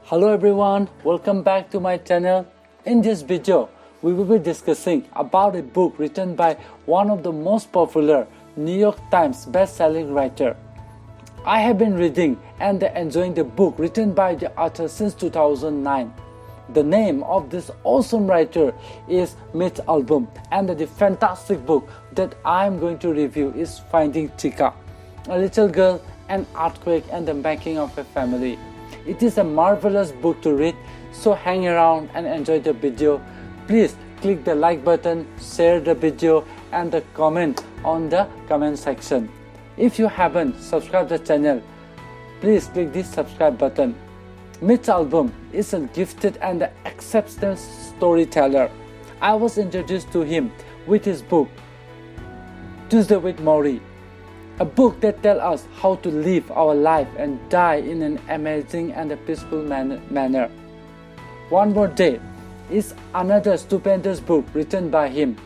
Hello everyone, welcome back to my channel. In this video, we will be discussing about a book written by one of the most popular New York Times best-selling writer. I have been reading and enjoying the book written by the author since 2009. The name of this awesome writer is Mitch Albom, and the fantastic book that I am going to review is Finding Chika, a little girl, an earthquake, and the making of a family. It is a marvelous book to read, so hang around and enjoy the video. Please click the like button, share the video, and the comment on the comment section. If you haven't subscribed the channel, please click this subscribe button. Mitch Albom is a gifted and exceptional storyteller. I was introduced to him with his book Tuesday with Maury, a book that tells us how to live our life and die in an amazing and a peaceful manner. One More Day is another stupendous book written by him.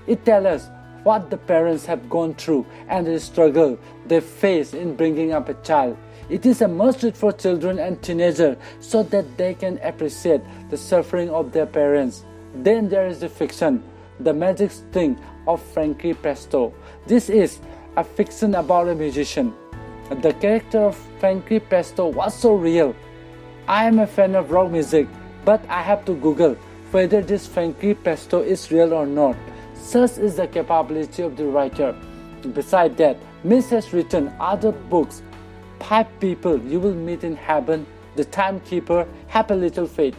It tells us what the parents have gone through and the struggle they face in bringing up a child. It is a must-read for children and teenagers so that they can appreciate the suffering of their parents. Then there is the fiction, The Magic String of Frankie Presto. This is a fiction about a musician. The character of Frankie Presto was so real. I am a fan of rock music, but I have to Google whether this Frankie Presto is real or not. Such is the capability of the writer. Besides that, Mitch has written other books: 5 People You Will Meet in Heaven, The Timekeeper, Happy Little Faith.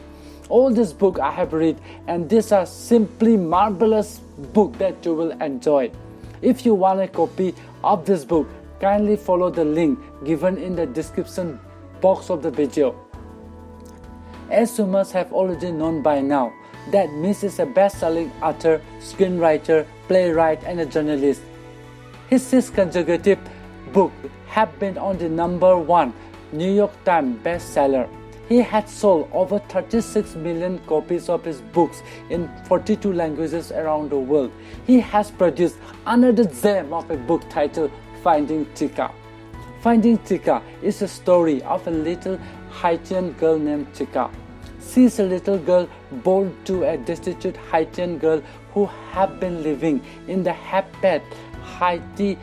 All these books I have read, and these are simply marvelous books that you will enjoy. If you want a copy of this book, kindly follow the link given in the description box of the video. As you must have already known by now, that Mitch is a best-selling author, screenwriter, playwright, and a journalist. His 6 consecutive books have been on the #1 New York Times bestseller. He had sold over 36 million copies of his books in 42 languages around the world. He has produced another gem of a book titled Finding Chika. Finding Chika is a story of a little Haitian girl named Chika. She is a little girl born to a destitute Haitian girl who have been living in the Happet Haiti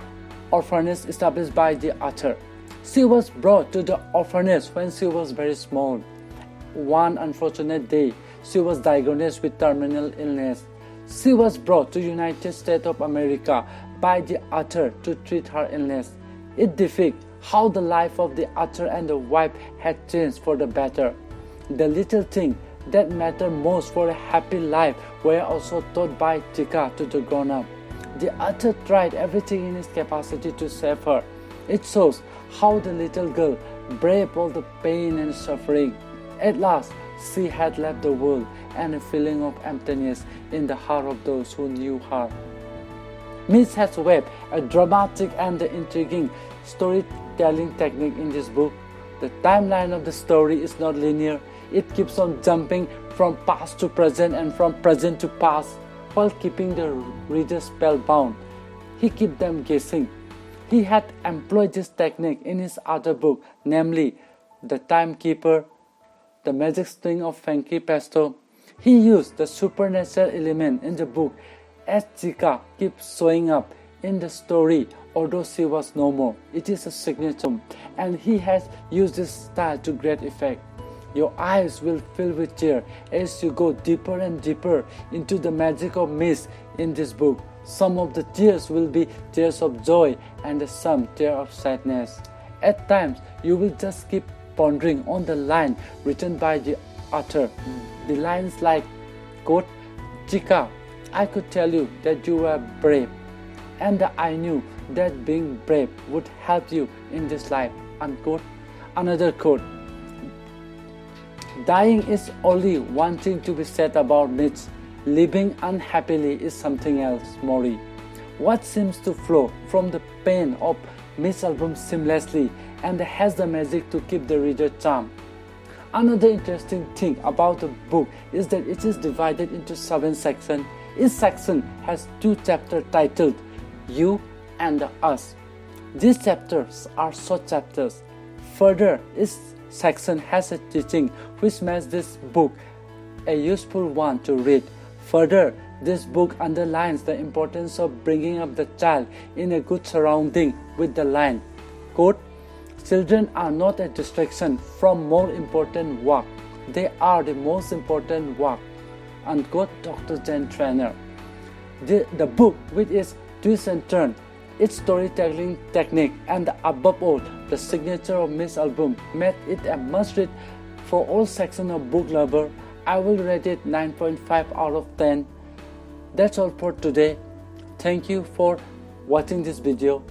orphanage established by the author. She was brought to the orphanage when she was very small. One unfortunate day, she was diagnosed with terminal illness. She was brought to United States of America by the author to treat her illness. It depicts how the life of the author and the wife had changed for the better. The little things that matter most for a happy life were also taught by Chika to the grown-up. The author tried everything in his capacity to save her. It shows how the little girl braved all the pain and suffering. At last, she had left the world and a feeling of emptiness in the heart of those who knew her. Mitch has weaved a dramatic and intriguing storytelling technique in this book. The timeline of the story is not linear. It keeps on jumping from past to present and from present to past while keeping the reader spellbound. He keeps them guessing. He had employed this technique in his other book, namely The Timekeeper, The Magic String of Frankie Presto. He used the supernatural element in the book as Chika keeps showing up in the story, although she was no more. It is a signature, and he has used this style to great effect. Your eyes will fill with tears as you go deeper and deeper into the magic of Mitch in this book. Some of the tears will be tears of joy and some tears of sadness. At times, you will just keep pondering on the line written by the author. The lines like, quote, Chika, I could tell you that you were brave, and I knew that being brave would help you in this life, unquote. Another quote, dying is only one thing to be said about Mitch. Living unhappily is something else, Maury. What seems to flow from the pen of Mitch Albom seamlessly and has the magic to keep the reader charmed. Another interesting thing about the book is that it is divided into 7 sections. Each section has 2 chapters titled You and Us. These chapters are short chapters. Further, each section has a teaching which makes this book a useful one to read. Further, this book underlines the importance of bringing up the child in a good surrounding with the line, quote, "Children are not a distraction from more important work. They are the most important work," unquote, Dr. Jen Trainer. The book, with its twists and turns, its storytelling technique, and above all, the signature of Mitch Albom, made it a must-read for all sections of book lover. I will rate it 9.5 out of 10. That's all for today. Thank you for watching this video.